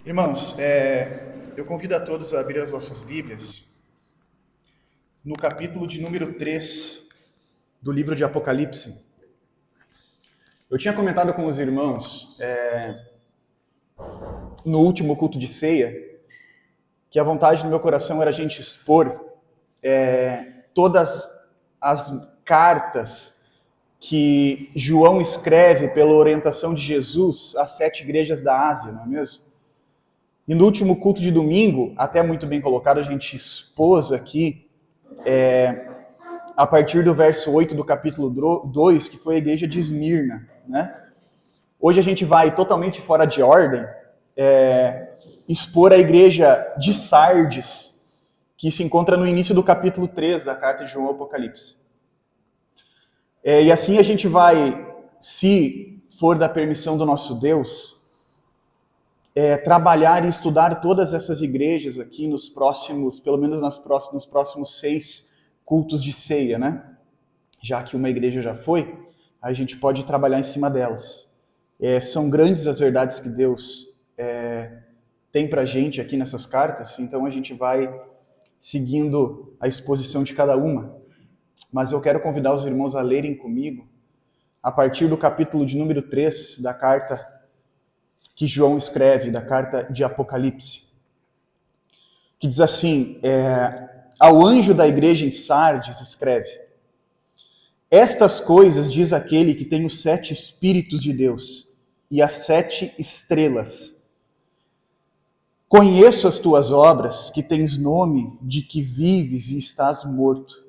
Irmãos, eu convido a todos a abrir as vossas Bíblias no capítulo de número 3 do livro de Apocalipse. Eu tinha comentado com os irmãos no último culto de ceia que a vontade do meu coração era a gente expor todas as cartas que João escreve pela orientação de Jesus às 7 igrejas da Ásia, não é mesmo? E no último culto de domingo, até muito bem colocado, a gente expôs aqui a partir do verso 8 do capítulo 2, que foi a igreja de Esmirna, né? Hoje a gente vai totalmente fora de ordem expor a igreja de Sardes, que se encontra no início do capítulo 3 da carta de João ao Apocalipse. E assim a gente vai, se for da permissão do nosso Deus, trabalhar e estudar todas essas igrejas aqui nos próximos, pelo menos nos próximos 6 cultos de ceia, né? Já que uma igreja já foi, a gente pode trabalhar em cima delas. São grandes as verdades que Deus tem pra gente aqui nessas cartas, então a gente vai seguindo a exposição de cada uma. Mas eu quero convidar os irmãos a lerem comigo a partir do capítulo de número 3 da carta que João escreve, da carta de Apocalipse, que diz assim: ao anjo da igreja em Sardes escreve: estas coisas diz aquele que tem os 7 Espíritos de Deus e as 7 estrelas. Conheço as tuas obras, que tens nome de que vives e estás morto.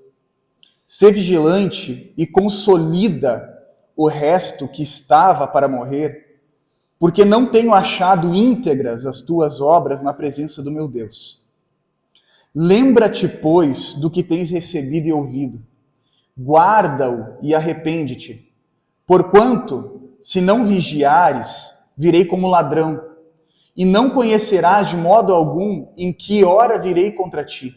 Sê vigilante e consolida o resto que estava para morrer, porque não tenho achado íntegras as tuas obras na presença do meu Deus. Lembra-te, pois, do que tens recebido e ouvido. Guarda-o e arrepende-te. Porquanto, se não vigiares, virei como ladrão, e não conhecerás de modo algum em que hora virei contra ti.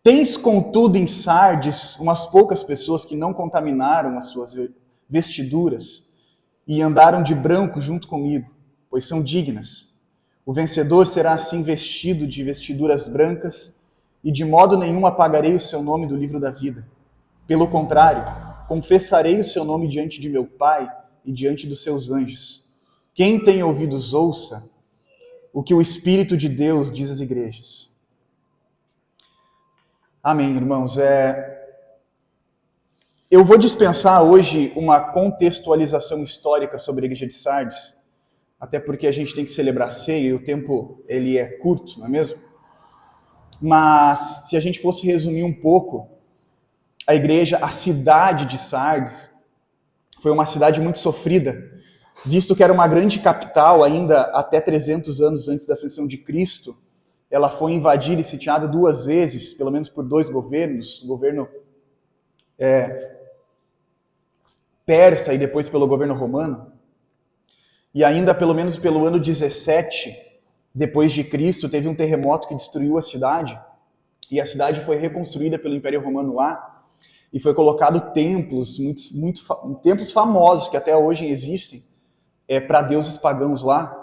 Tens, contudo, em Sardes umas poucas pessoas que não contaminaram as suas vestiduras e andaram de branco junto comigo, pois são dignas. O vencedor será assim vestido de vestiduras brancas, e de modo nenhum apagarei o seu nome do livro da vida. Pelo contrário, confessarei o seu nome diante de meu Pai e diante dos seus anjos. Quem tem ouvidos, ouça o que o Espírito de Deus diz às igrejas. Amém, irmãos. Eu vou dispensar hoje uma contextualização histórica sobre a igreja de Sardes, até porque a gente tem que celebrar a ceia e o tempo ele é curto, não é mesmo? Mas se a gente fosse resumir um pouco, a igreja, a cidade de Sardes, foi uma cidade muito sofrida, visto que era uma grande capital ainda até 300 anos antes da ascensão de Cristo. Ela foi invadida e sitiada 2 vezes, pelo menos por 2 governos, o governo persa e depois pelo governo romano. E ainda, pelo menos pelo ano 17 depois de Cristo, teve um terremoto que destruiu a cidade, e a cidade foi reconstruída pelo Império Romano lá, e foi colocado templos, templos famosos que até hoje existem, para deuses pagãos lá,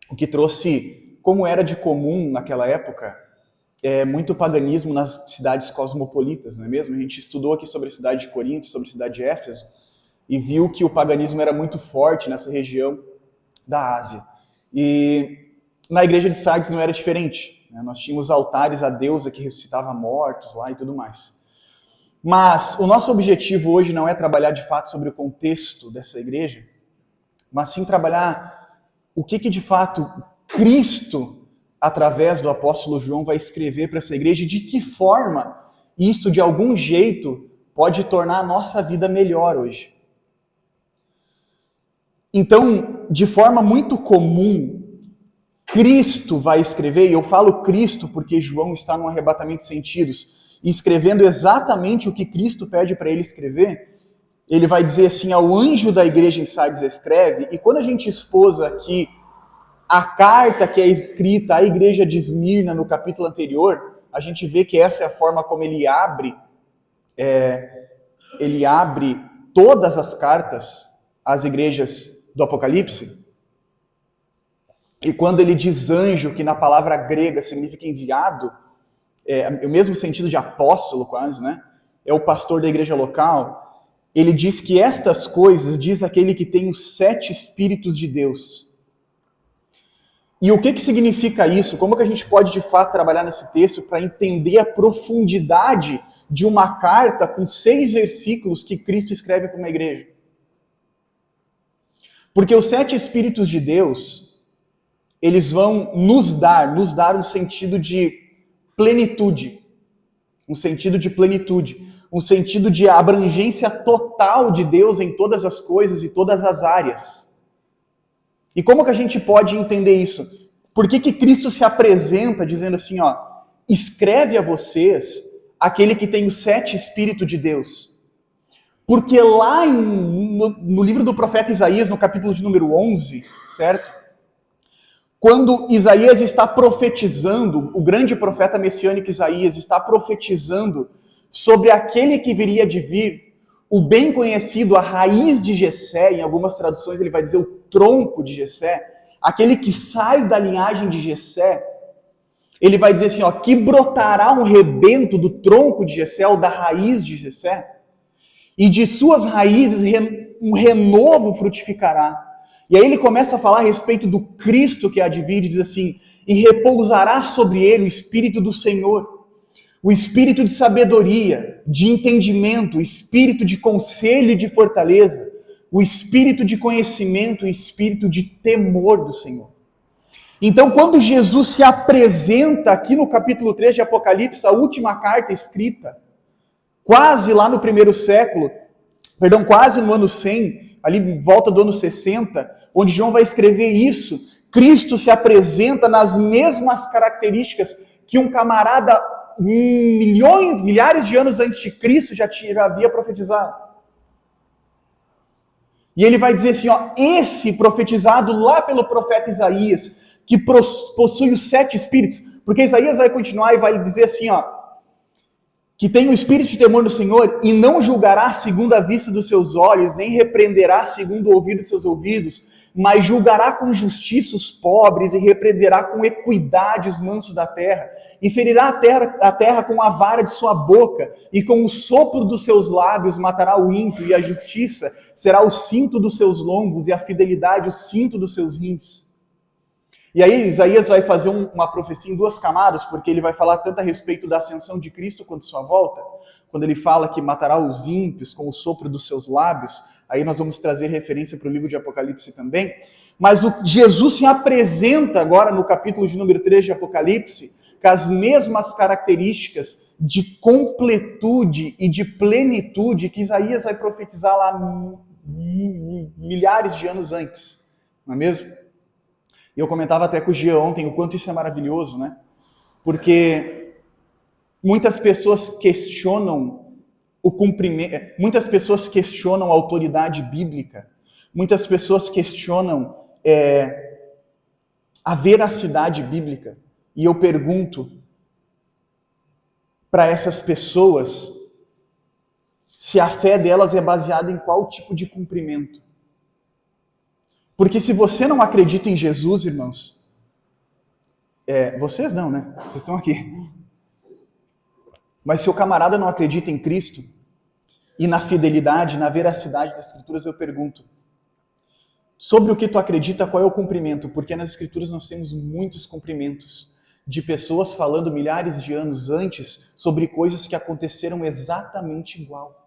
o que trouxe, como era de comum naquela época, muito paganismo nas cidades cosmopolitas, não é mesmo? A gente estudou aqui sobre a cidade de Corinto, sobre a cidade de Éfeso, e viu que o paganismo era muito forte nessa região da Ásia. E na igreja de Sardes não era diferente, né? Nós tínhamos altares à deusa que ressuscitava mortos lá e tudo mais. Mas o nosso objetivo hoje não é trabalhar de fato sobre o contexto dessa igreja, mas sim trabalhar o que de fato Cristo, através do apóstolo João, vai escrever para essa igreja e de que forma isso, de algum jeito, pode tornar a nossa vida melhor hoje. Então, de forma muito comum, Cristo vai escrever, e eu falo Cristo porque João está num arrebatamento de sentidos, e escrevendo exatamente o que Cristo pede para ele escrever, ele vai dizer assim: ao anjo da igreja em Sardes escreve, e quando a gente expôs aqui a carta que é escrita à igreja de Esmirna no capítulo anterior, a gente vê que essa é a forma como ele abre todas as cartas às igrejas do Apocalipse. E quando ele diz anjo, que na palavra grega significa enviado, é o mesmo sentido de apóstolo quase, né? É o pastor da igreja local. Ele diz que estas coisas diz aquele que tem os 7 Espíritos de Deus. E o que significa isso? Como que a gente pode de fato trabalhar nesse texto para entender a profundidade de uma carta com 6 versículos que Cristo escreve para uma igreja? Porque os 7 Espíritos de Deus, eles vão nos dar um sentido de plenitude, um sentido de abrangência total de Deus em todas as coisas e todas as áreas. E como que a gente pode entender isso? Por que Cristo se apresenta dizendo assim, escreve a vocês aquele que tem os 7 Espíritos de Deus? Porque lá no livro do profeta Isaías, no capítulo de número 11, certo? Quando Isaías está profetizando, o grande profeta messiânico Isaías está profetizando sobre aquele que viria de vir, o bem conhecido, a raiz de Jessé, em algumas traduções ele vai dizer o tronco de Jessé, aquele que sai da linhagem de Jessé, ele vai dizer assim, que brotará um rebento do tronco de Jessé, ou da raiz de Jessé, e de suas raízes um renovo frutificará. E aí ele começa a falar a respeito do Cristo que há de vir, e diz assim, e repousará sobre ele o Espírito do Senhor, o Espírito de sabedoria, de entendimento, o Espírito de conselho e de fortaleza, o Espírito de conhecimento, o Espírito de temor do Senhor. Então, quando Jesus se apresenta aqui no capítulo 3 de Apocalipse, a última carta escrita, quase lá no primeiro século, quase no ano 100, ali em volta do ano 60, onde João vai escrever isso, Cristo se apresenta nas mesmas características que um camarada milhares de anos antes de Cristo já havia profetizado. E ele vai dizer assim, esse profetizado lá pelo profeta Isaías, que possui os 7 Espíritos, porque Isaías vai continuar e vai dizer assim, que tem o espírito de temor do Senhor e não julgará segundo a vista dos seus olhos, nem repreenderá segundo o ouvido de seus ouvidos, mas julgará com justiça os pobres e repreenderá com equidade os mansos da terra, e ferirá a terra com a vara de sua boca, e com o sopro dos seus lábios matará o ímpio, e a justiça será o cinto dos seus lombos, e a fidelidade o cinto dos seus rins. E aí Isaías vai fazer uma profecia em 2 camadas, porque ele vai falar tanto a respeito da ascensão de Cristo quanto sua volta, quando ele fala que matará os ímpios com o sopro dos seus lábios, aí nós vamos trazer referência para o livro de Apocalipse também, mas Jesus se apresenta agora no capítulo de número 3 de Apocalipse, com as mesmas características de completude e de plenitude que Isaías vai profetizar lá milhares de anos antes, não é mesmo? E eu comentava até com o Gia ontem o quanto isso é maravilhoso, né? Porque muitas pessoas questionam o cumprimento, muitas pessoas questionam a autoridade bíblica, muitas pessoas questionam a veracidade bíblica. E eu pergunto para essas pessoas se a fé delas é baseada em qual tipo de cumprimento. Porque se você não acredita em Jesus, irmãos, vocês não, né? Vocês estão aqui. Mas se o camarada não acredita em Cristo, e na fidelidade, na veracidade das Escrituras, eu pergunto, sobre o que tu acredita, qual é o cumprimento? Porque nas Escrituras nós temos muitos cumprimentos de pessoas falando milhares de anos antes sobre coisas que aconteceram exatamente igual.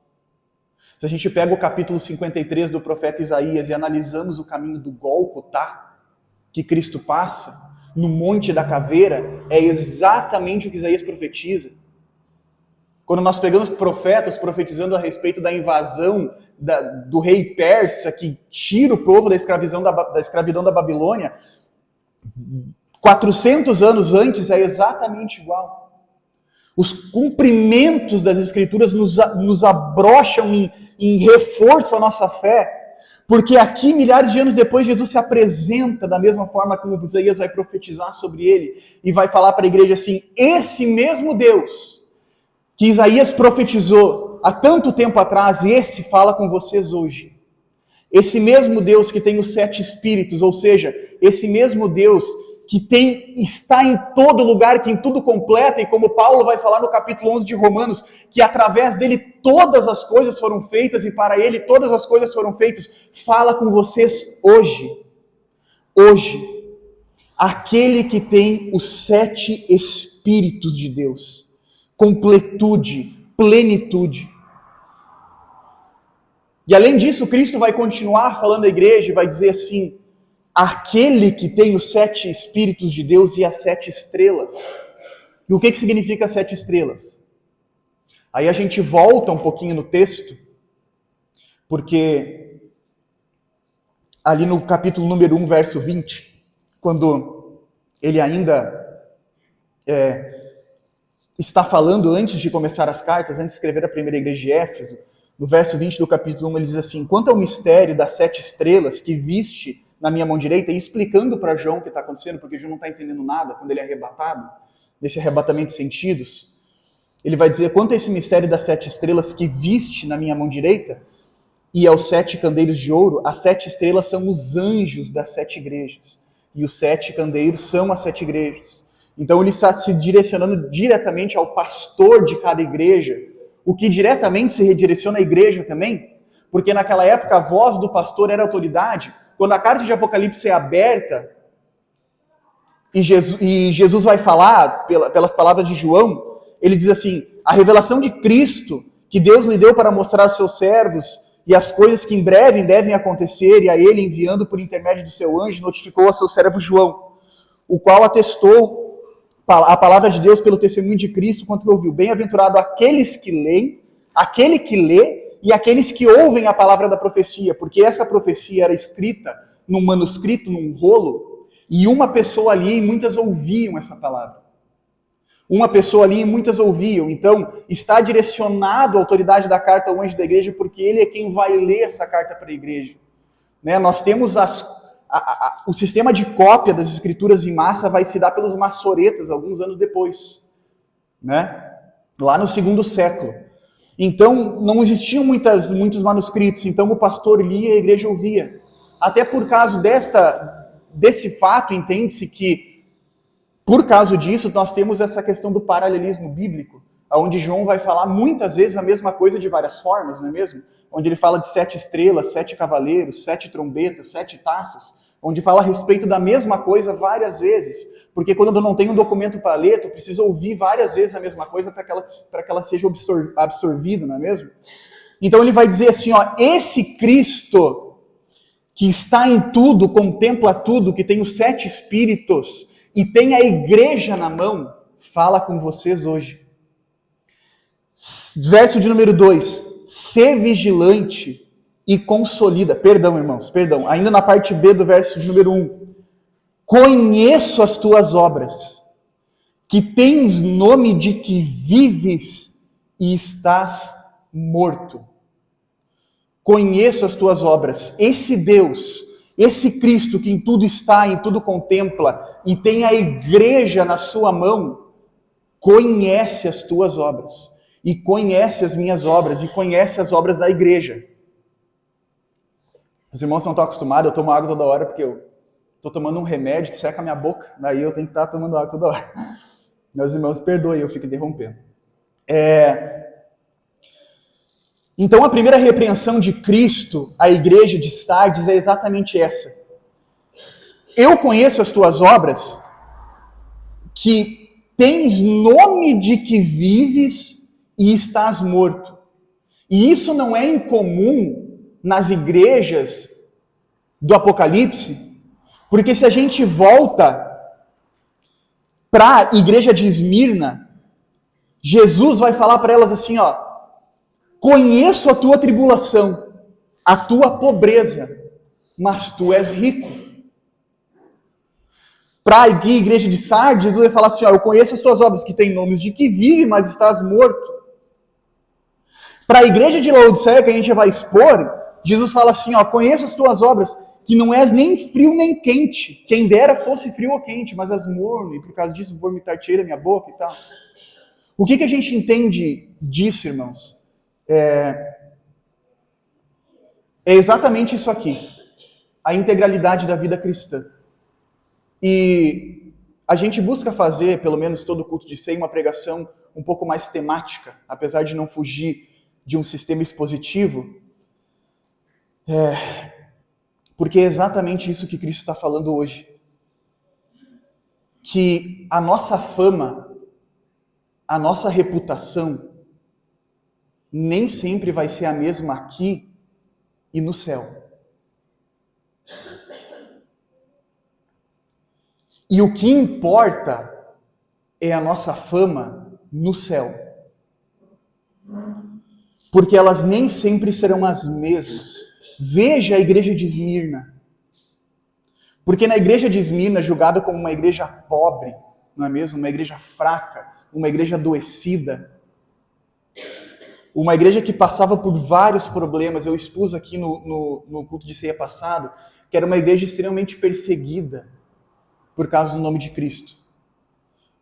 Se a gente pega o capítulo 53 do profeta Isaías e analisamos o caminho do Gólgota, que Cristo passa, no Monte da Caveira, é exatamente o que Isaías profetiza. Quando nós pegamos profetas profetizando a respeito da invasão do rei persa, que tira o povo da escravidão da Babilônia, 400 anos antes é exatamente igual. Os cumprimentos das Escrituras nos abrocham em reforço à nossa fé, porque aqui, milhares de anos depois, Jesus se apresenta da mesma forma como Isaías vai profetizar sobre ele, e vai falar para a igreja assim, esse mesmo Deus que Isaías profetizou há tanto tempo atrás, esse fala com vocês hoje. esse mesmo Deus que tem os 7 Espíritos, ou seja, esse mesmo Deus que está em todo lugar, que em tudo completa, e como Paulo vai falar no capítulo 11 de Romanos, que através dele todas as coisas foram feitas e para ele todas as coisas foram feitas, fala com vocês hoje. Hoje, aquele que tem os 7 Espíritos de Deus, completude, plenitude. E além disso, Cristo vai continuar falando à igreja e vai dizer assim: aquele que tem os 7 Espíritos de Deus e as 7 estrelas. E o que significa 7 estrelas? Aí a gente volta um pouquinho no texto, porque ali no capítulo número 1, verso 20, quando ele ainda está falando antes de começar as cartas, antes de escrever a primeira igreja de Éfeso, no verso 20 do capítulo 1, ele diz assim: quanto ao mistério das 7 estrelas que viste na minha mão direita, e explicando para João o que está acontecendo, porque João não está entendendo nada quando ele é arrebatado, nesse arrebatamento de sentidos, ele vai dizer: quanto a esse mistério das 7 estrelas que viste na minha mão direita, e aos 7 candeiros de ouro, as 7 estrelas são os anjos das 7 igrejas, e os 7 candeiros são as 7 igrejas. Então ele está se direcionando diretamente ao pastor de cada igreja, o que diretamente se redireciona à igreja também, porque naquela época a voz do pastor era autoridade. Quando a carta de Apocalipse é aberta, e Jesus vai falar, pelas palavras de João, ele diz assim: a revelação de Cristo, que Deus lhe deu para mostrar aos seus servos, e as coisas que em breve devem acontecer, e a ele, enviando por intermédio do seu anjo, notificou a seu servo João, o qual atestou a palavra de Deus pelo testemunho de Cristo, quanto ouviu. Bem-aventurado aqueles que leem, aquele que lê, e aqueles que ouvem a palavra da profecia, porque essa profecia era escrita num manuscrito, num rolo, e uma pessoa ali e muitas ouviam essa palavra. Uma pessoa ali e muitas ouviam. Então, está direcionado a autoridade da carta ao anjo da igreja, porque ele é quem vai ler essa carta para a igreja. Né? Nós temos o sistema de cópia das escrituras em massa vai se dar pelos maçoretas alguns anos depois, né? Lá no 2º século. Então, não existiam muitos manuscritos, então o pastor lia e a igreja ouvia. Até por causa desse fato, entende-se que, por causa disso, nós temos essa questão do paralelismo bíblico, onde João vai falar muitas vezes a mesma coisa de várias formas, não é mesmo? Onde ele fala de 7 estrelas, 7 cavaleiros, 7 trombetas, 7 taças, onde fala a respeito da mesma coisa várias vezes. Porque quando eu não tenho um documento para ler, eu preciso ouvir várias vezes a mesma coisa para que ela seja absorvida, não é mesmo? Então ele vai dizer assim, ó, esse Cristo que está em tudo, contempla tudo, que tem os 7 Espíritos e tem a igreja na mão, fala com vocês hoje. Verso de número 2, ser vigilante e consolida, perdão irmãos, ainda na parte B do verso de número 1, conheço as tuas obras, que tens nome de que vives e estás morto. Conheço as tuas obras. Esse Deus, esse Cristo que em tudo está, em tudo contempla e tem a igreja na sua mão, conhece as tuas obras e conhece as minhas obras e conhece as obras da igreja. Os irmãos não estão acostumados, eu tomo água toda hora porque eu estou tomando um remédio que seca a minha boca, daí eu tenho que estar tomando água toda hora. Meus irmãos, perdoem, eu fico interrompendo. Então a primeira repreensão de Cristo à igreja de Sardes é exatamente essa. Eu conheço as tuas obras, que tens nome de que vives e estás morto. E isso não é incomum nas igrejas do Apocalipse, porque se a gente volta para a igreja de Esmirna, Jesus vai falar para elas assim, ó, conheço a tua tribulação, a tua pobreza, mas tu és rico. Para a igreja de Sardes, Jesus vai falar assim, ó, eu conheço as tuas obras, que têm nomes de que vive, mas estás morto. Para a igreja de Laodiceia, que a gente vai expor, Jesus fala assim, ó, conheço as tuas obras, que não és nem frio nem quente. Quem dera fosse frio ou quente, mas és morno, e por causa disso vomitar cheira a minha boca e tal. O que a gente entende disso, irmãos? É exatamente isso aqui, a integralidade da vida cristã. E a gente busca fazer, pelo menos todo culto de ceia, uma pregação um pouco mais temática, apesar de não fugir de um sistema expositivo, porque é exatamente isso que Cristo está falando hoje. Que a nossa fama, a nossa reputação, nem sempre vai ser a mesma aqui e no céu. E o que importa é a nossa fama no céu. Porque elas nem sempre serão as mesmas. Veja a igreja de Esmirna. Porque na igreja de Esmirna, julgada como uma igreja pobre, não é mesmo? Uma igreja fraca, uma igreja adoecida, uma igreja que passava por vários problemas. Eu expus aqui no culto de ceia passado, que era uma igreja extremamente perseguida por causa do nome de Cristo.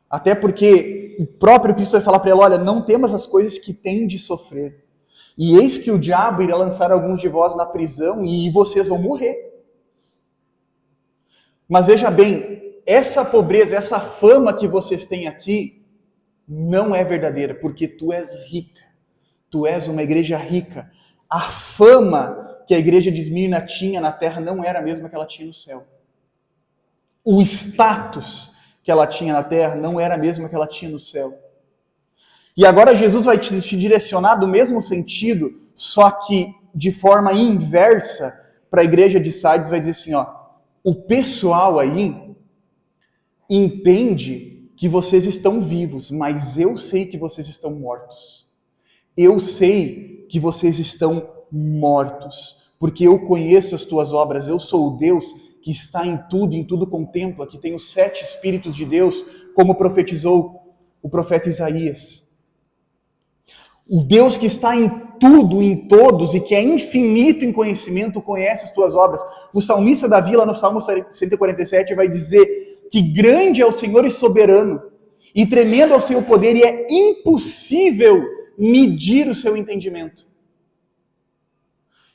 Até porque o próprio Cristo vai falar para ela, olha, não temas as coisas que tem de sofrer. E eis que o diabo irá lançar alguns de vós na prisão e vocês vão morrer. Mas veja bem, essa pobreza, essa fama que vocês têm aqui, não é verdadeira, porque tu és rica. Tu és uma igreja rica. A fama que a igreja de Esmirna tinha na terra não era a mesma que ela tinha no céu. O status que ela tinha na terra não era a mesma que ela tinha no céu. E agora Jesus vai te direcionar do mesmo sentido, só que de forma inversa, para a igreja de Sardes, vai dizer assim, ó, o pessoal aí entende que vocês estão vivos, mas eu sei que vocês estão mortos. Eu sei que vocês estão mortos, porque eu conheço as tuas obras, eu sou o Deus que está em tudo contempla, que tem os 7 Espíritos de Deus, como profetizou o profeta Isaías. O Deus que está em tudo, em todos, e que é infinito em conhecimento, conhece as tuas obras. O salmista Davi, lá no Salmo 147, vai dizer que grande é o Senhor e soberano, e tremendo é o seu poder, e é impossível medir o seu entendimento.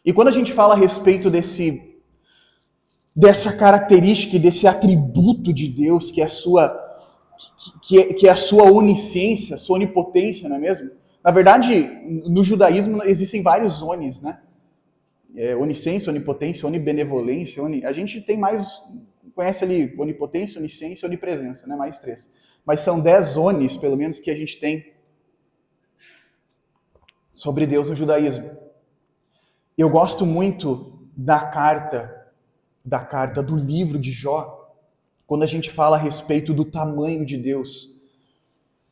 E quando a gente fala a respeito dessa característica e desse atributo de Deus, que é a sua onisciência, sua onipotência, não é mesmo? Na verdade, no judaísmo existem vários onis, né? Onisciência, onipotência, onibenevolência, a gente tem mais, conhece ali onipotência, onisciência e onipresença, né? Mais 3. Mas são 10 onis, pelo menos, que a gente tem sobre Deus no judaísmo. Eu gosto muito da carta, do livro de Jó, quando a gente fala a respeito do tamanho de Deus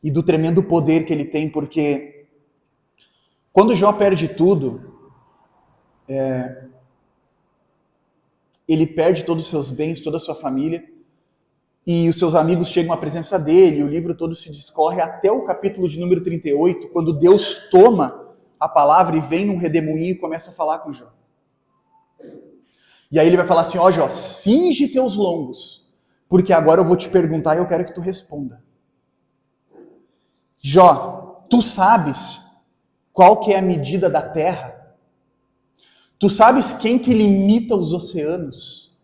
e do tremendo poder que ele tem, porque quando Jó perde tudo, ele perde todos os seus bens, toda a sua família, e os seus amigos chegam à presença dele, e o livro todo se discorre até o capítulo de número 38, quando Deus toma a palavra e vem num redemoinho e começa a falar com Jó. E aí ele vai falar assim, ó Jó, cinge teus lombos, porque agora eu vou te perguntar e eu quero que tu responda. Jó, tu sabes qual que é a medida da terra? Tu sabes quem que limita os oceanos?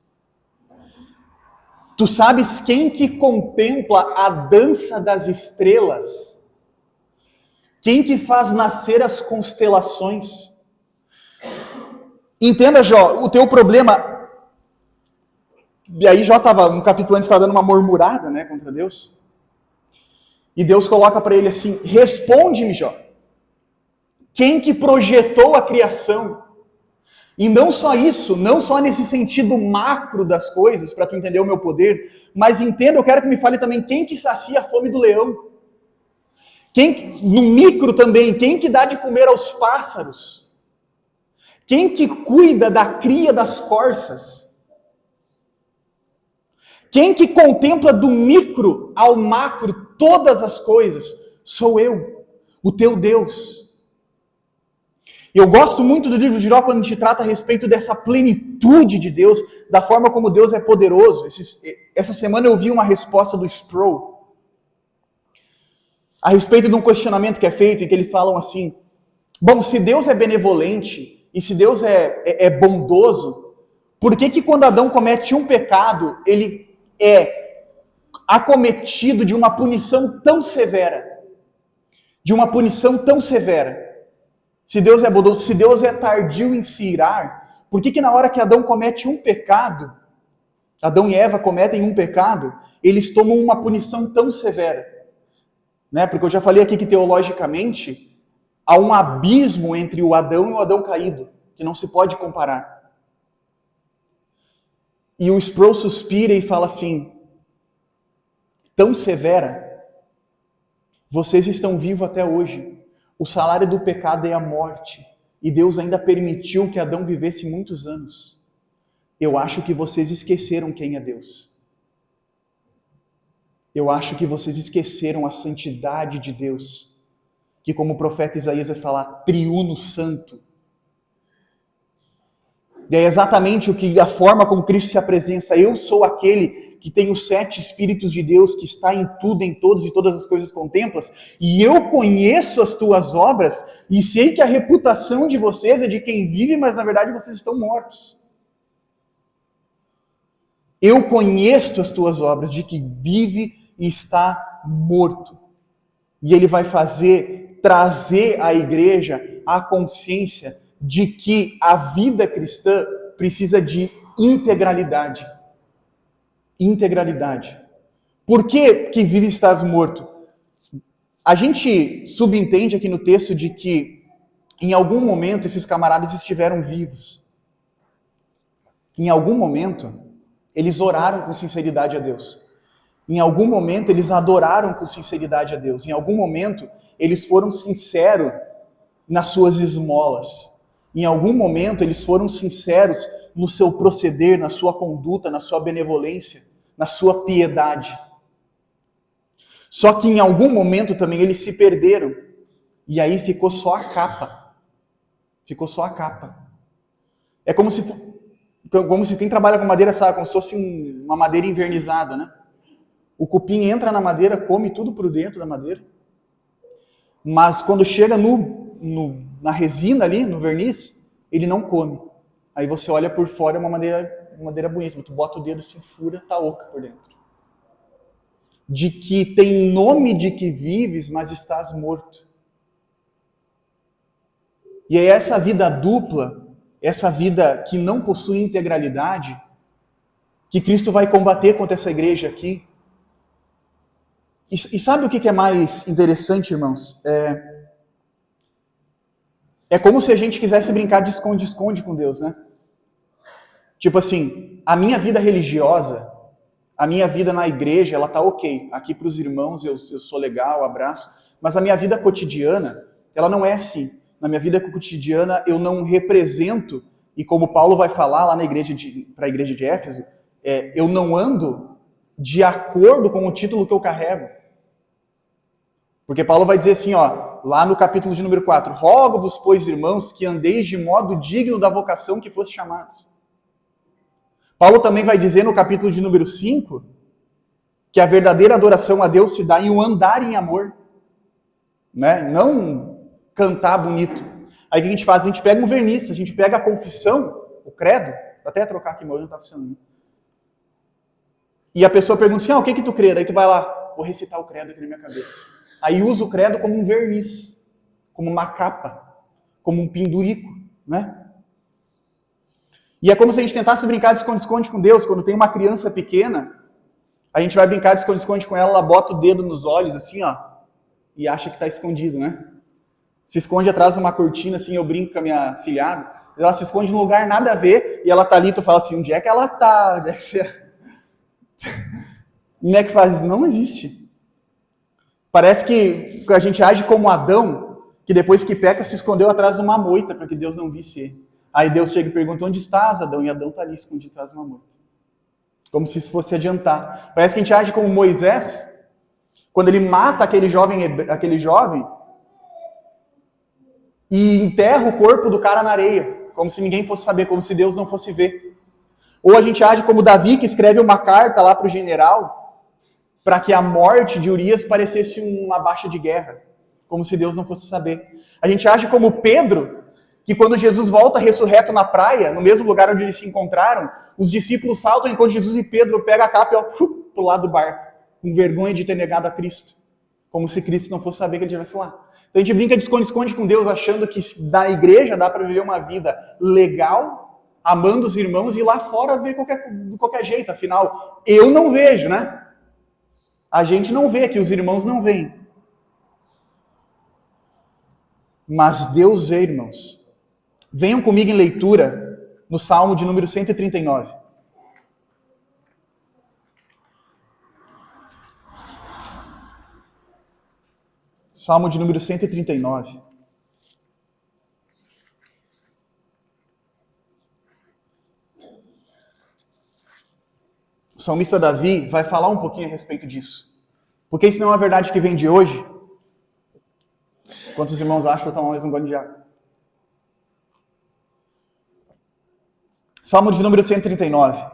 Tu sabes quem que contempla a dança das estrelas? Quem que faz nascer as constelações? Entenda, Jó, o teu problema... E aí Jó estava, no capítulo antes, estava dando uma murmurada, né, contra Deus. E Deus coloca para ele assim, responde-me, Jó. Quem que projetou a criação? E não só isso, não só nesse sentido macro das coisas, para tu entender o meu poder, mas entenda, eu quero que me fale também quem que sacia a fome do leão. No micro também, quem que dá de comer aos pássaros? Quem que cuida da cria das corças? Quem que contempla do micro ao macro todas as coisas? Sou eu, o teu Deus. Eu gosto muito do livro de Jó quando a gente trata a respeito dessa plenitude de Deus, da forma como Deus é poderoso. Essa semana eu vi uma resposta do Sproul a respeito de um questionamento que é feito, em que eles falam assim, bom, se Deus é benevolente e se Deus é bondoso, por que quando Adão comete um pecado, ele é acometido de uma punição tão severa? De uma punição tão severa. Se Deus é bondoso, se Deus é tardio em se irar, por que na hora que Adão comete um pecado, Adão e Eva cometem um pecado, eles tomam uma punição tão severa? Né? Porque eu já falei aqui que teologicamente há um abismo entre o Adão e o Adão caído, que não se pode comparar. E o Sproul suspira e fala assim, tão severa, vocês estão vivos até hoje. O salário do pecado é a morte. E Deus ainda permitiu que Adão vivesse muitos anos. Eu acho que vocês esqueceram quem é Deus. Eu acho que vocês esqueceram a santidade de Deus. Que como o profeta Isaías vai falar, triuno santo. E é exatamente a forma como Cristo se apresenta. Eu sou aquele que tem os 7 Espíritos de Deus, que está em tudo, em todos e todas as coisas contemplas, e eu conheço as tuas obras, e sei que a reputação de vocês é de quem vive, mas na verdade vocês estão mortos. Eu conheço as tuas obras, de que vive e está morto. E ele vai trazer à igreja a consciência de que a vida cristã precisa de integralidade. Integralidade. Por que vive e estás morto? A gente subentende aqui no texto de que em algum momento esses camaradas estiveram vivos. Em algum momento eles oraram com sinceridade a Deus. Em algum momento eles adoraram com sinceridade a Deus. Em algum momento eles foram sinceros nas suas esmolas. Em algum momento eles foram sinceros no seu proceder, na sua conduta, na sua benevolência, na sua piedade. Só que em algum momento também eles se perderam. E aí ficou só a capa. Ficou só a capa. É como se quem trabalha com madeira sabe, como se fosse uma madeira invernizada, né? O cupim entra na madeira, come tudo por dentro da madeira. Mas quando chega na resina ali, no verniz, ele não come. Aí você olha por fora, é uma madeira bonita, tu bota o dedo assim, fura, tá oca por dentro. De que tem nome de que vives, mas estás morto. E é essa vida dupla, essa vida que não possui integralidade, que Cristo vai combater contra essa igreja aqui. E sabe o que é mais interessante, irmãos? É como se a gente quisesse brincar de esconde-esconde com Deus, né? Tipo assim, a minha vida religiosa, a minha vida na igreja, ela tá ok. Aqui para os irmãos eu sou legal, abraço. Mas a minha vida cotidiana, ela não é assim. Na minha vida cotidiana eu não represento, e como Paulo vai falar lá para a igreja de Éfeso, eu não ando de acordo com o título que eu carrego. Porque Paulo vai dizer assim, lá no capítulo de número 4, rogo-vos, pois, irmãos, que andeis de modo digno da vocação que foste chamados. Paulo também vai dizer no capítulo de número 5, que a verdadeira adoração a Deus se dá em um andar em amor. Né? Não cantar bonito. Aí o que a gente faz? A gente pega um verniz, a gente pega a confissão, o credo, vou até trocar aqui, meu olho não está funcionando. E a pessoa pergunta assim, o que tu crê? Daí tu vai lá, vou recitar o credo aqui na minha cabeça. Aí usa o credo como um verniz, como uma capa, como um pendurico, né? E é como se a gente tentasse brincar de esconde-esconde com Deus. Quando tem uma criança pequena, a gente vai brincar de esconde-esconde com ela, ela bota o dedo nos olhos assim, e acha que está escondido, né? Se esconde atrás de uma cortina, assim, eu brinco com a minha filhada, ela se esconde num lugar nada a ver, e ela tá ali, tu fala assim, onde é que ela tá? Onde é que você... Como é que faz? Não existe. Parece que a gente age como Adão, que depois que peca se escondeu atrás de uma moita para que Deus não visse ele. Aí Deus chega e pergunta, onde estás, Adão? E Adão está ali escondido atrás de uma moita. Como se isso fosse adiantar. Parece que a gente age como Moisés, quando ele mata aquele jovem e enterra o corpo do cara na areia, como se ninguém fosse saber, como se Deus não fosse ver. Ou a gente age como Davi, que escreve uma carta lá para o general, para que a morte de Urias parecesse uma baixa de guerra, como se Deus não fosse saber. A gente age como Pedro, que quando Jesus volta ressurreto na praia, no mesmo lugar onde eles se encontraram, os discípulos saltam enquanto Jesus e Pedro pegam a capa e pro lado do barco, com vergonha de ter negado a Cristo, como se Cristo não fosse saber que ele estivesse lá. Então a gente brinca de esconde-esconde com Deus, achando que da igreja dá para viver uma vida legal, amando os irmãos, e lá fora ver de qualquer jeito. Afinal, eu não vejo, né? A gente não vê, que os irmãos não veem. Mas Deus vê, irmãos. Venham comigo em leitura no Salmo de número 139. Salmo de número 139. O salmista Davi vai falar um pouquinho a respeito disso. Porque isso não é uma verdade que vem de hoje. Quantos irmãos acham que eu tomo mais um gole de água? Salmo de número 139.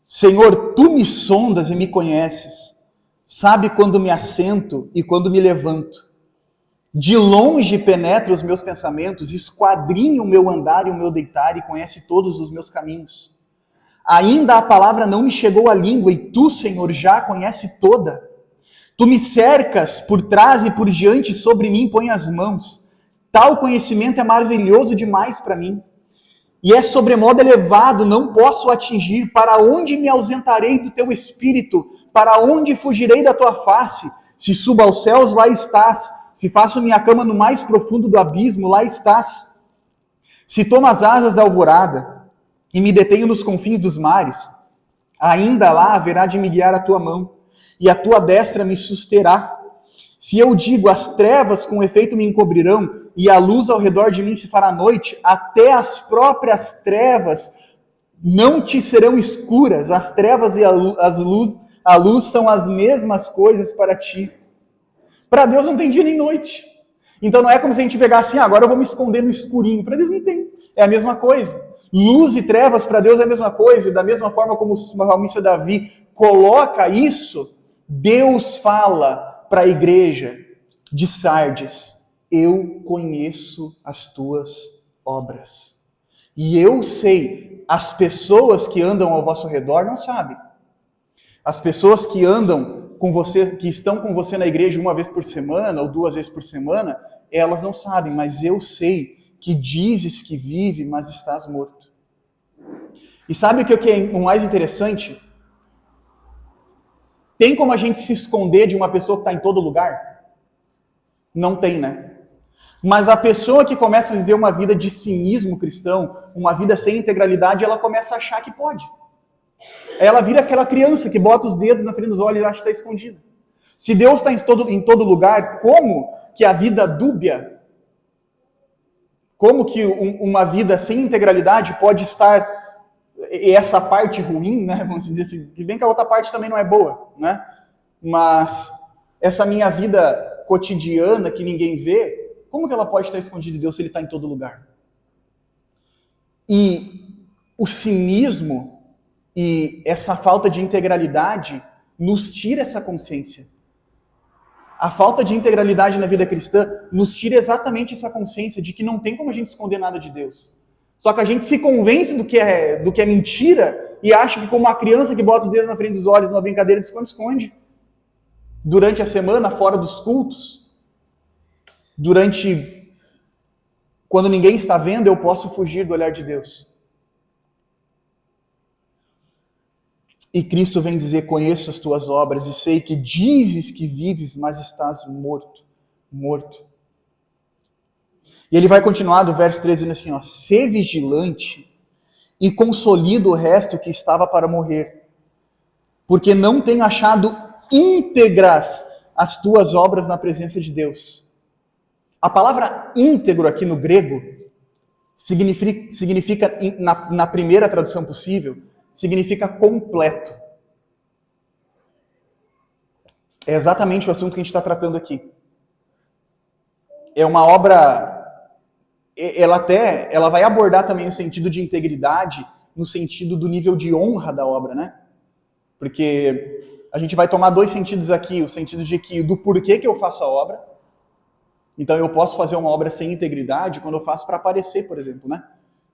Senhor, tu me sondas e me conheces. Sabe quando me assento e quando me levanto. De longe penetra os meus pensamentos, esquadrinha o meu andar e o meu deitar e conhece todos os meus caminhos. Ainda a palavra não me chegou à língua e tu, Senhor, já a conhece toda. Tu me cercas por trás e por diante, sobre mim põe as mãos. Tal conhecimento é maravilhoso demais para mim. E é sobremodo elevado, não posso atingir. Para onde me ausentarei do teu espírito? Para onde fugirei da tua face? Se subo aos céus, lá estás. Se faço minha cama no mais profundo do abismo, lá estás. Se tomo as asas da alvorada e me detenho nos confins dos mares, ainda lá haverá de me guiar a tua mão, e a tua destra me susterá. Se eu digo, as trevas com efeito me encobrirão, e a luz ao redor de mim se fará noite, até as próprias trevas não te serão escuras. As trevas e a luz são as mesmas coisas para ti. Para Deus não tem dia nem noite. Então não é como se a gente pegasse assim, agora eu vou me esconder no escurinho. Para Deus não tem. É a mesma coisa. Luz e trevas para Deus é a mesma coisa. E da mesma forma como o salmista Davi coloca isso, Deus fala para a igreja de Sardes: eu conheço as tuas obras. E eu sei, as pessoas que andam ao vosso redor não sabem. As pessoas que andam com você, que estão com você na igreja uma vez por semana ou 2 vezes por semana, elas não sabem, mas eu sei que dizes que vive, mas estás morto. E sabe o que é o mais interessante? Tem como a gente se esconder de uma pessoa que está em todo lugar? Não tem, né? Mas a pessoa que começa a viver uma vida de cinismo cristão, uma vida sem integralidade, ela começa a achar que pode. Ela vira aquela criança que bota os dedos na frente dos olhos e acha que está escondida. Se Deus está em todo lugar, como que a vida dúbia, como que uma vida sem integralidade pode estar, e essa parte ruim, né, vamos dizer assim, que bem que a outra parte também não é boa, né? Mas essa minha vida cotidiana que ninguém vê, como que ela pode estar escondida de Deus se Ele está em todo lugar? E o cinismo e essa falta de integralidade nos tira essa consciência. A falta de integralidade na vida cristã nos tira exatamente essa consciência de que não tem como a gente esconder nada de Deus. Só que a gente se convence do que é mentira e acha que como uma criança que bota os dedos na frente dos olhos numa brincadeira de esconde-esconde, durante a semana, fora dos cultos, quando ninguém está vendo, eu posso fugir do olhar de Deus. E Cristo vem dizer: conheço as tuas obras e sei que dizes que vives, mas estás morto. Morto. E ele vai continuar do verso 13 dizendo assim, ó: sê vigilante e consolida o resto que estava para morrer, porque não tenho achado íntegras as tuas obras na presença de Deus. A palavra íntegro aqui no grego significa na primeira tradução possível, significa completo. É exatamente o assunto que a gente está tratando aqui. É uma obra, ela vai abordar também o sentido de integridade, no sentido do nível de honra da obra, né? Porque a gente vai tomar 2 sentidos aqui, o sentido de que do porquê que eu faço a obra, Então eu posso fazer uma obra sem integridade quando eu faço para aparecer, por exemplo, né?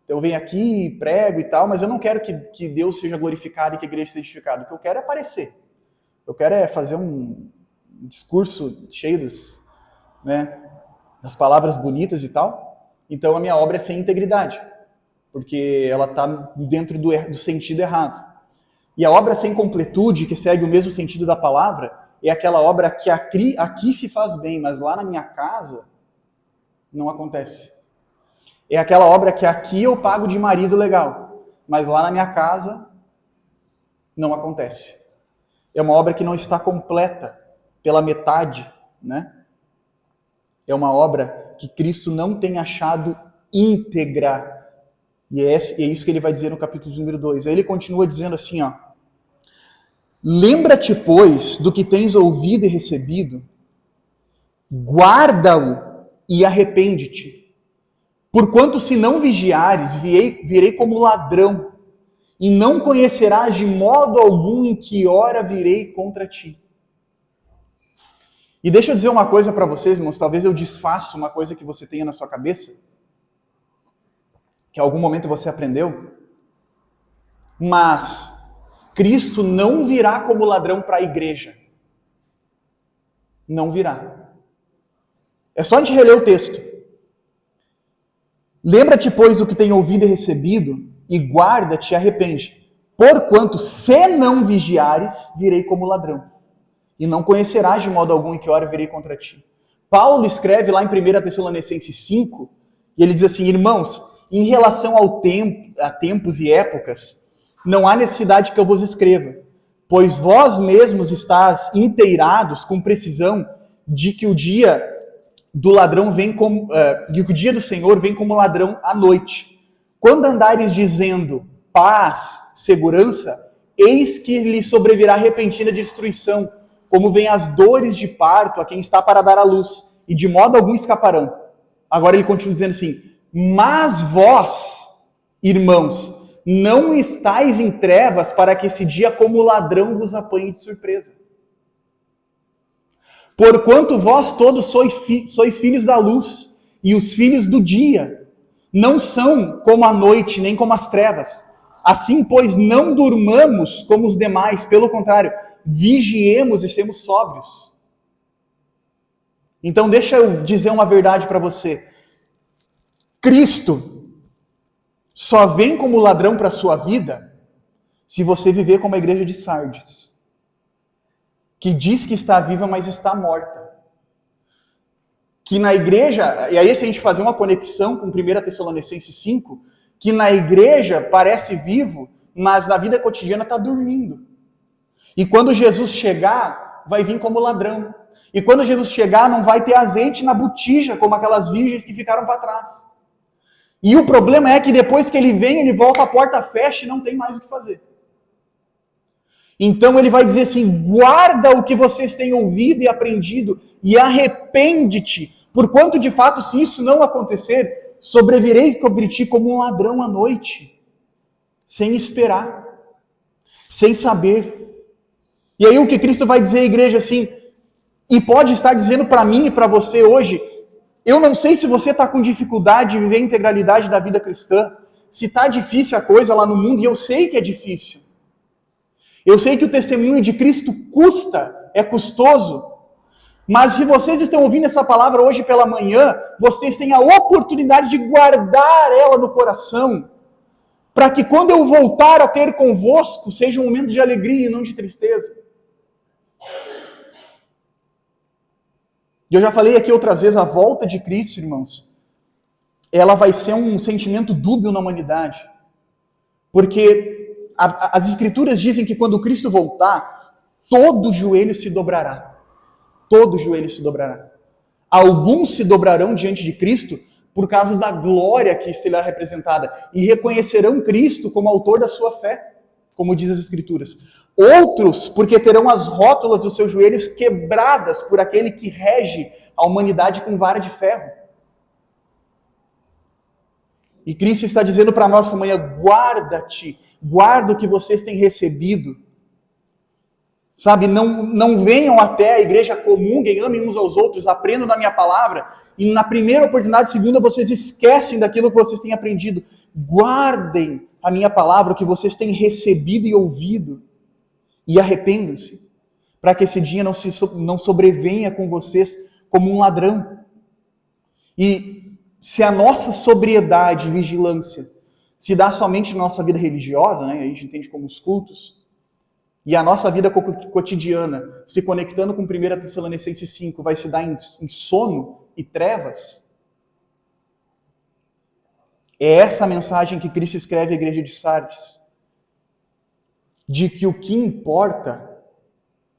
Então eu venho aqui, prego e tal, mas eu não quero que Deus seja glorificado e que a igreja seja edificada. O que eu quero é aparecer. Eu quero é fazer um discurso cheio das palavras bonitas e tal. Então a minha obra é sem integridade, porque ela está dentro do sentido errado. E a obra sem completude, que segue o mesmo sentido da palavra, é aquela obra que aqui se faz bem, mas lá na minha casa não acontece. É aquela obra que aqui eu pago de marido legal, mas lá na minha casa não acontece. É uma obra que não está completa pela metade, né? É uma obra que Cristo não tem achado íntegra. E é isso que ele vai dizer no capítulo número 2. Aí ele continua dizendo assim, ó: lembra-te, pois, do que tens ouvido e recebido, guarda-o e arrepende-te. Porquanto se não vigiares, virei como ladrão, e não conhecerás de modo algum em que hora virei contra ti. E deixa eu dizer uma coisa para vocês, irmãos, talvez eu desfaça uma coisa que você tenha na sua cabeça, que em algum momento você aprendeu, mas Cristo não virá como ladrão para a igreja. Não virá. É só a gente reler o texto. Lembra-te, pois, do que tem ouvido e recebido, e guarda-te e arrepende. Porquanto, se não vigiares, virei como ladrão, e não conhecerás de modo algum em que hora virei contra ti. Paulo escreve lá em 1 Tessalonicenses 5, e ele diz assim: irmãos, em relação a tempos e épocas, não há necessidade que eu vos escreva, pois vós mesmos estáis inteirados com precisão de que o dia do ladrão vem como, que o dia do Senhor vem como ladrão à noite. Quando andares dizendo paz, segurança, eis que lhe sobrevirá repentina destruição, como vem as dores de parto a quem está para dar à luz, e de modo algum escaparão. Agora ele continua dizendo assim: mas vós, irmãos, não estáis em trevas para que esse dia como ladrão vos apanhe de surpresa. Porquanto vós todos sois filhos da luz, e os filhos do dia não são como a noite, nem como as trevas. Assim, pois, não durmamos como os demais, pelo contrário, vigiemos e sejamos sóbrios. Então, deixa eu dizer uma verdade para você. Cristo só vem como ladrão para a sua vida se você viver como a igreja de Sardes, que diz que está viva, mas está morta. Que na igreja, e aí se a gente fazer uma conexão com 1 Tessalonicenses 5, que na igreja parece vivo, mas na vida cotidiana está dormindo. E quando Jesus chegar, vai vir como ladrão. E quando Jesus chegar, não vai ter azeite na botija, como aquelas virgens que ficaram para trás. E o problema é que depois que ele vem, ele volta, a porta fecha e não tem mais o que fazer. Então ele vai dizer assim: guarda o que vocês têm ouvido e aprendido e arrepende-te, porquanto de fato, se isso não acontecer, sobrevirei sobre ti como um ladrão à noite, sem esperar, sem saber. E aí o que Cristo vai dizer à igreja assim, e pode estar dizendo para mim e para você hoje: eu não sei se você está com dificuldade de viver a integralidade da vida cristã, se está difícil a coisa lá no mundo, e eu sei que é difícil. Eu sei que o testemunho de Cristo é custoso, mas se vocês estão ouvindo essa palavra hoje pela manhã, vocês têm a oportunidade de guardar ela no coração, para que quando eu voltar a ter convosco, seja um momento de alegria e não de tristeza. E eu já falei aqui outras vezes, a volta de Cristo, irmãos, ela vai ser um sentimento dúbio na humanidade, porque as Escrituras dizem que quando Cristo voltar, todo joelho se dobrará. Todo joelho se dobrará. Alguns se dobrarão diante de Cristo por causa da glória que será representada e reconhecerão Cristo como autor da sua fé, como diz as Escrituras. Outros, porque terão as rótulas dos seus joelhos quebradas por aquele que rege a humanidade com vara de ferro. E Cristo está dizendo para nós amanhã: guarda-te, guarda o que vocês têm recebido. Sabe, não venham até a igreja, comunguem, amem uns aos outros, aprendam da minha palavra, e na primeira oportunidade, segunda, vocês esquecem daquilo que vocês têm aprendido. Guardem a minha palavra, o que vocês têm recebido e ouvido, e arrependam-se, para que esse dia não sobrevenha com vocês como um ladrão. E se a nossa sobriedade e vigilância se dá somente na nossa vida religiosa, né, a gente entende como os cultos, e a nossa vida cotidiana, se conectando com 1 Tessalonicenses 5, vai se dar em sono e trevas, é essa a mensagem que Cristo escreve à igreja de Sardes, de que o que importa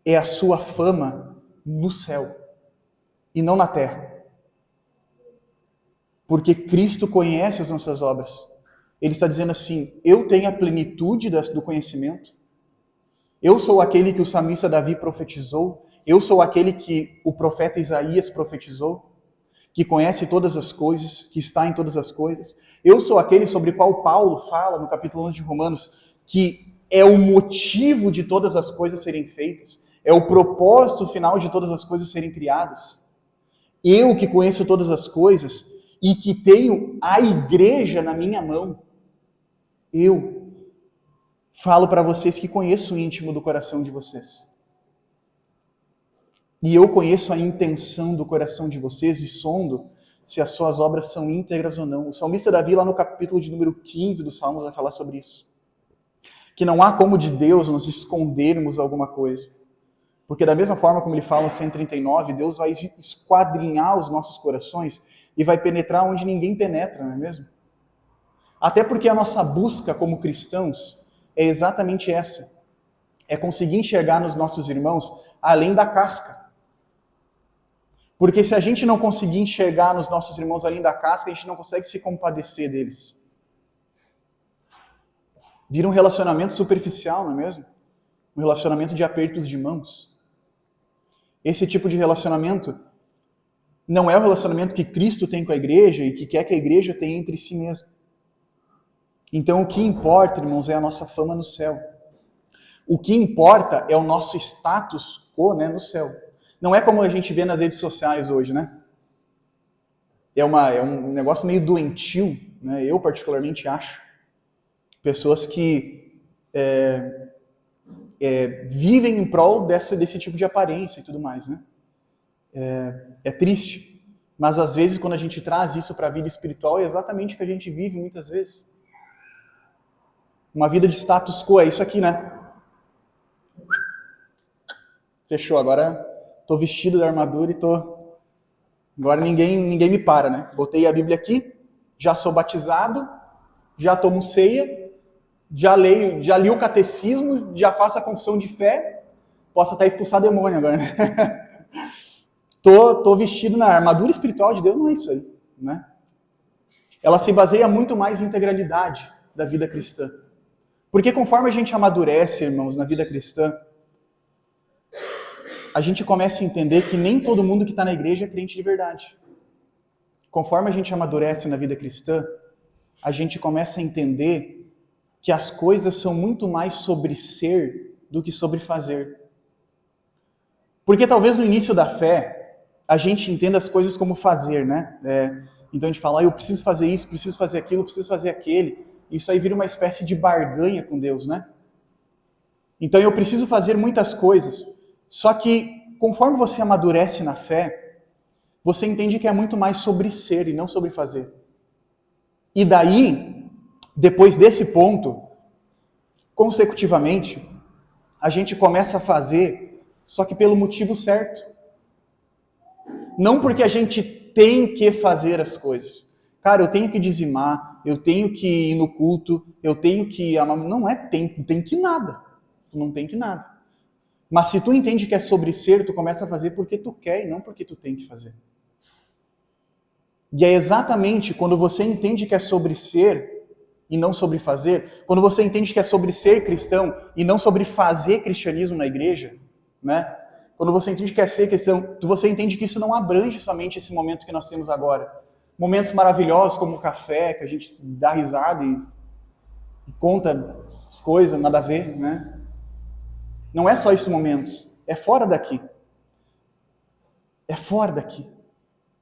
é a sua fama no céu e não na terra. Porque Cristo conhece as nossas obras. Ele está dizendo assim, eu tenho a plenitude do conhecimento, eu sou aquele que o salmista Davi profetizou, eu sou aquele que o profeta Isaías profetizou, que conhece todas as coisas, que está em todas as coisas. Eu sou aquele sobre o qual Paulo fala no capítulo 11 de Romanos, que é o motivo de todas as coisas serem feitas, é o propósito final de todas as coisas serem criadas. Eu que conheço todas as coisas e que tenho a igreja na minha mão, eu falo para vocês que conheço o íntimo do coração de vocês. E eu conheço a intenção do coração de vocês e sondo se as suas obras são íntegras ou não. O salmista Davi, lá no capítulo de número 15 dos Salmos, vai falar sobre isso. Que não há como de Deus nos escondermos alguma coisa. Porque da mesma forma como ele fala no 139, Deus vai esquadrinhar os nossos corações e vai penetrar onde ninguém penetra, não é mesmo? Até porque a nossa busca como cristãos é exatamente essa. É conseguir enxergar nos nossos irmãos além da casca. Porque se a gente não conseguir enxergar nos nossos irmãos além da casca, a gente não consegue se compadecer deles. Vira um relacionamento superficial, não é mesmo? Um relacionamento de apertos de mãos. Esse tipo de relacionamento não é o relacionamento que Cristo tem com a igreja e que quer que a igreja tenha entre si mesma. Então o que importa, irmãos, é a nossa fama no céu. O que importa é o nosso status quo, né, no céu. Não é como a gente vê nas redes sociais hoje, né? É um negócio meio doentio, né? Eu particularmente acho. Pessoas que vivem em prol desse tipo de aparência e tudo mais, né? É triste. Mas às vezes quando a gente traz isso para a vida espiritual é exatamente o que a gente vive muitas vezes. Uma vida de status quo, é isso aqui, né? Fechou, agora estou vestido da armadura e agora ninguém me para, né? Botei a Bíblia aqui, já sou batizado, já tomo ceia, já li o catecismo, já faço a confissão de fé, posso até expulsar demônio agora, né? Tô vestido na armadura espiritual de Deus, não é isso aí, né? Ela se baseia muito mais em integralidade da vida cristã. Porque conforme a gente amadurece, irmãos, na vida cristã, a gente começa a entender que nem todo mundo que está na igreja é crente de verdade. Conforme a gente amadurece na vida cristã, a gente começa a entender que as coisas são muito mais sobre ser do que sobre fazer. Porque talvez no início da fé, a gente entenda as coisas como fazer, né? Então a gente fala, eu preciso fazer isso, preciso fazer aquilo, preciso fazer aquele. Isso aí vira uma espécie de barganha com Deus, né? Então eu preciso fazer muitas coisas. Só que, conforme você amadurece na fé, você entende que é muito mais sobre ser e não sobre fazer. E daí, depois desse ponto, consecutivamente, a gente começa a fazer, só que pelo motivo certo. Não porque a gente tem que fazer as coisas. Cara, eu tenho que dizimar, eu tenho que ir no culto, eu tenho que... Não é tempo, tem que nada. Tu não tem que nada. Mas se tu entende que é sobre ser, tu começa a fazer porque tu quer e não porque tu tem que fazer. E é exatamente quando você entende que é sobre ser e não sobre fazer, quando você entende que é sobre ser cristão e não sobre fazer cristianismo na igreja, né? Quando você entende que é ser cristão, você entende que isso não abrange somente esse momento que nós temos agora. Momentos maravilhosos como o café, que a gente dá risada e conta as coisas, nada a ver, né? Não é só esses momentos, é fora daqui. É fora daqui.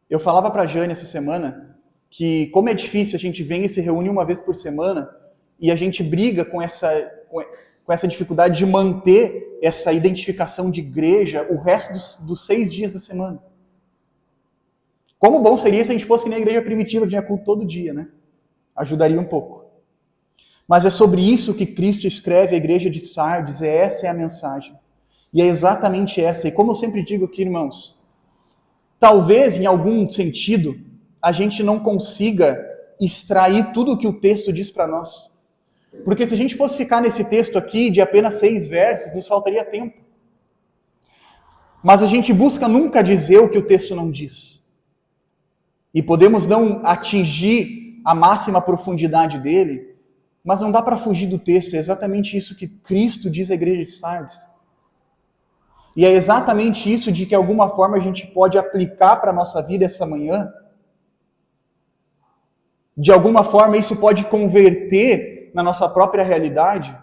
Eu falava para a Jane essa semana que como é difícil, a gente vem e se reúne uma vez por semana e a gente briga com essa dificuldade de manter essa identificação de igreja o resto dos 6 dias da semana. Como bom seria se a gente fosse que nem a igreja primitiva, que tinha culto todo dia, né? Ajudaria um pouco. Mas é sobre isso que Cristo escreve à igreja de Sardes, essa é a mensagem. E é exatamente essa. E como eu sempre digo aqui, irmãos, talvez, em algum sentido, a gente não consiga extrair tudo o que o texto diz para nós. Porque se a gente fosse ficar nesse texto aqui, de apenas 6 versos, nos faltaria tempo. Mas a gente busca nunca dizer o que o texto não diz. E podemos não atingir a máxima profundidade dele, mas não dá para fugir do texto. É exatamente isso que Cristo diz à igreja de Sardes. E é exatamente isso de que, de alguma forma, a gente pode aplicar para a nossa vida essa manhã. De alguma forma, isso pode converter na nossa própria realidade.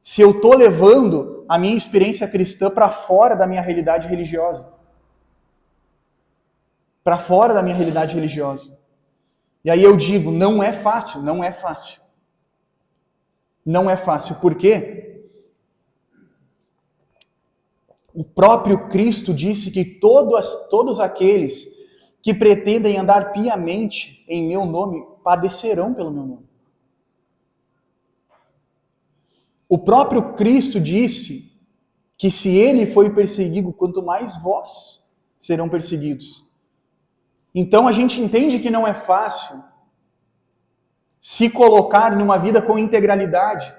Se eu estou levando a minha experiência cristã para fora da minha realidade religiosa. Para fora da minha realidade religiosa. E aí eu digo, não é fácil, não é fácil. Não é fácil. Por quê? O próprio Cristo disse que todos aqueles que pretendem andar piamente em meu nome padecerão pelo meu nome. O próprio Cristo disse que se ele foi perseguido, quanto mais vós serão perseguidos. Então a gente entende que não é fácil se colocar numa vida com integralidade,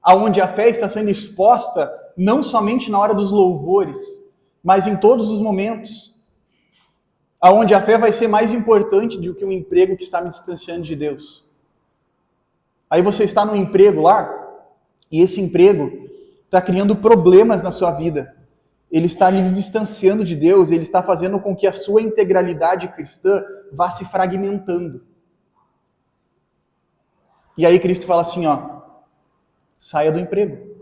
aonde a fé está sendo exposta não somente na hora dos louvores, mas em todos os momentos, aonde a fé vai ser mais importante do que um emprego que está me distanciando de Deus. Aí você está num emprego lá, e esse emprego está criando problemas na sua vida. Ele está lhe distanciando de Deus, ele está fazendo com que a sua integralidade cristã vá se fragmentando. E aí Cristo fala assim, saia do emprego.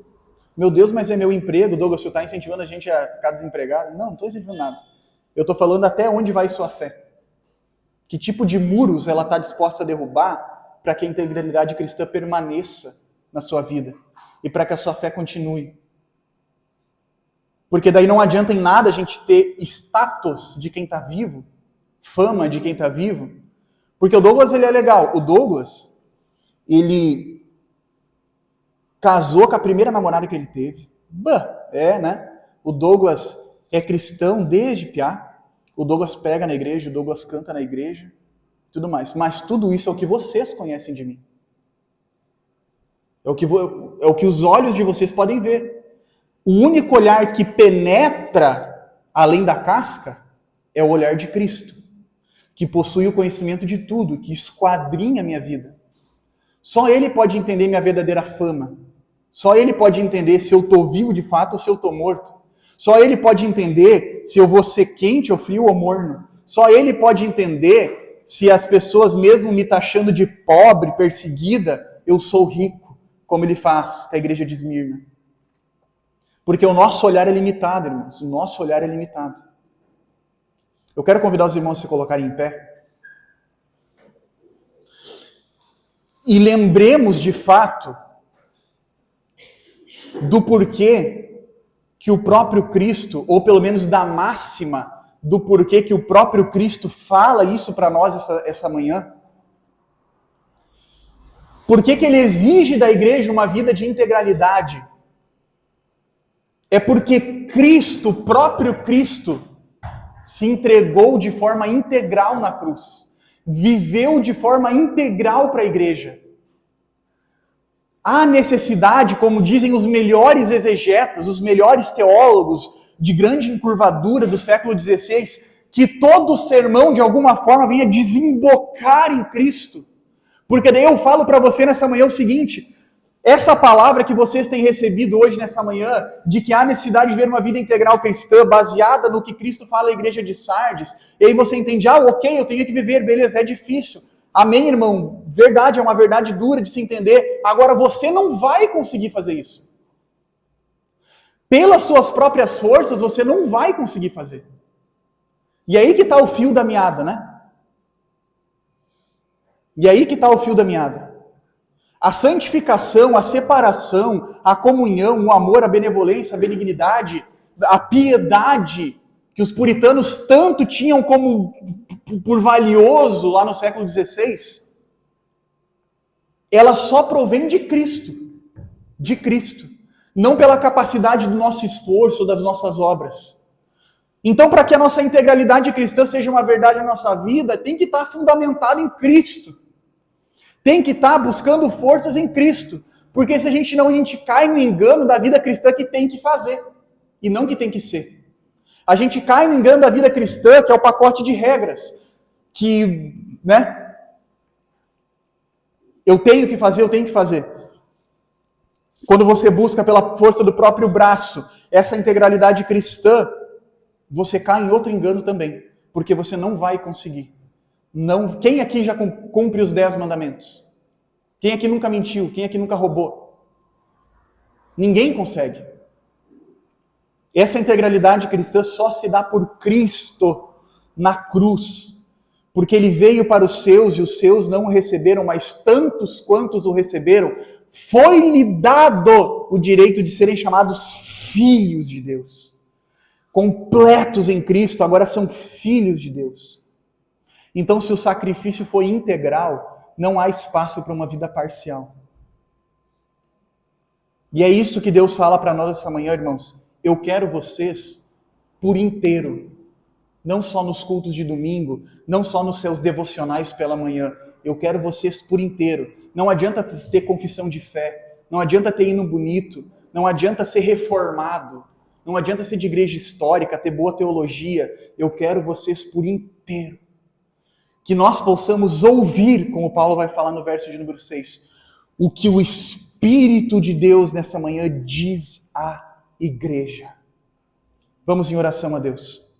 Meu Deus, mas é meu emprego, Douglas, você está incentivando a gente a ficar desempregado? Não estou incentivando nada. Eu estou falando até onde vai sua fé. Que tipo de muros ela está disposta a derrubar para que a integralidade cristã permaneça na sua vida e para que a sua fé continue. Porque daí não adianta em nada a gente ter status de quem está vivo, fama de quem está vivo, porque o Douglas ele é legal. O Douglas, ele casou com a primeira namorada que ele teve. O Douglas é cristão desde piá. O Douglas prega na igreja, o Douglas canta na igreja, tudo mais. Mas tudo isso é o que vocês conhecem de mim. É o que os olhos de vocês podem ver. O único olhar que penetra além da casca é o olhar de Cristo, que possui o conhecimento de tudo, que esquadrinha a minha vida. Só Ele pode entender minha verdadeira fama. Só Ele pode entender se eu estou vivo de fato ou se eu estou morto. Só Ele pode entender se eu vou ser quente ou frio ou morno. Só Ele pode entender se as pessoas, mesmo me taxando de pobre, perseguida, eu sou rico, como Ele faz com a igreja de Esmirna. Porque o nosso olhar é limitado, irmãos. O nosso olhar é limitado. Eu quero convidar os irmãos a se colocarem em pé. E lembremos de fato do porquê que o próprio Cristo, ou pelo menos da máxima do porquê que o próprio Cristo fala isso para nós essa manhã. Por que ele exige da igreja uma vida de integralidade? É porque Cristo, o próprio Cristo, se entregou de forma integral na cruz. Viveu de forma integral para a igreja. Há necessidade, como dizem os melhores exegetas, os melhores teólogos de grande encurvadura do século XVI, que todo sermão, de alguma forma, venha desembocar em Cristo. Porque daí eu falo para você nessa manhã o seguinte: essa palavra que vocês têm recebido hoje nessa manhã, de que há necessidade de ver uma vida integral cristã, baseada no que Cristo fala à igreja de Sardes, e aí você entende, ok, eu tenho que viver, beleza, é difícil. Amém, irmão? Verdade, é uma verdade dura de se entender. Agora, você não vai conseguir fazer isso. Pelas suas próprias forças, você não vai conseguir fazer. E aí que está o fio da meada, né? E aí que está o fio da meada. A santificação, a separação, a comunhão, o amor, a benevolência, a benignidade, a piedade que os puritanos tanto tinham como por valioso lá no século XVI, ela só provém de Cristo. De Cristo. Não pela capacidade do nosso esforço, das nossas obras. Então, para que a nossa integralidade cristã seja uma verdade na nossa vida, tem que estar fundamentado em Cristo. Tem que estar buscando forças em Cristo. Porque se a gente cai no engano da vida cristã que tem que fazer, e não que tem que ser. A gente cai no engano da vida cristã, que é o pacote de regras, que, né, eu tenho que fazer. Quando você busca pela força do próprio braço essa integralidade cristã, você cai em outro engano também, porque você não vai conseguir. Não, quem aqui já cumpre os 10 mandamentos? Quem aqui nunca mentiu? Quem aqui nunca roubou? Ninguém consegue. Essa integralidade cristã só se dá por Cristo na cruz, porque ele veio para os seus e os seus não o receberam, mas tantos quantos o receberam, foi-lhe dado o direito de serem chamados filhos de Deus. Completos em Cristo, agora são filhos de Deus. Então, se o sacrifício foi integral, não há espaço para uma vida parcial. E é isso que Deus fala para nós essa manhã, irmãos. Eu quero vocês por inteiro. Não só nos cultos de domingo, não só nos seus devocionais pela manhã. Eu quero vocês por inteiro. Não adianta ter confissão de fé, não adianta ter hino bonito, não adianta ser reformado, não adianta ser de igreja histórica, ter boa teologia. Eu quero vocês por inteiro. Que nós possamos ouvir, como Paulo vai falar no verso de número 6, o que o Espírito de Deus nessa manhã diz à igreja. Vamos em oração a Deus.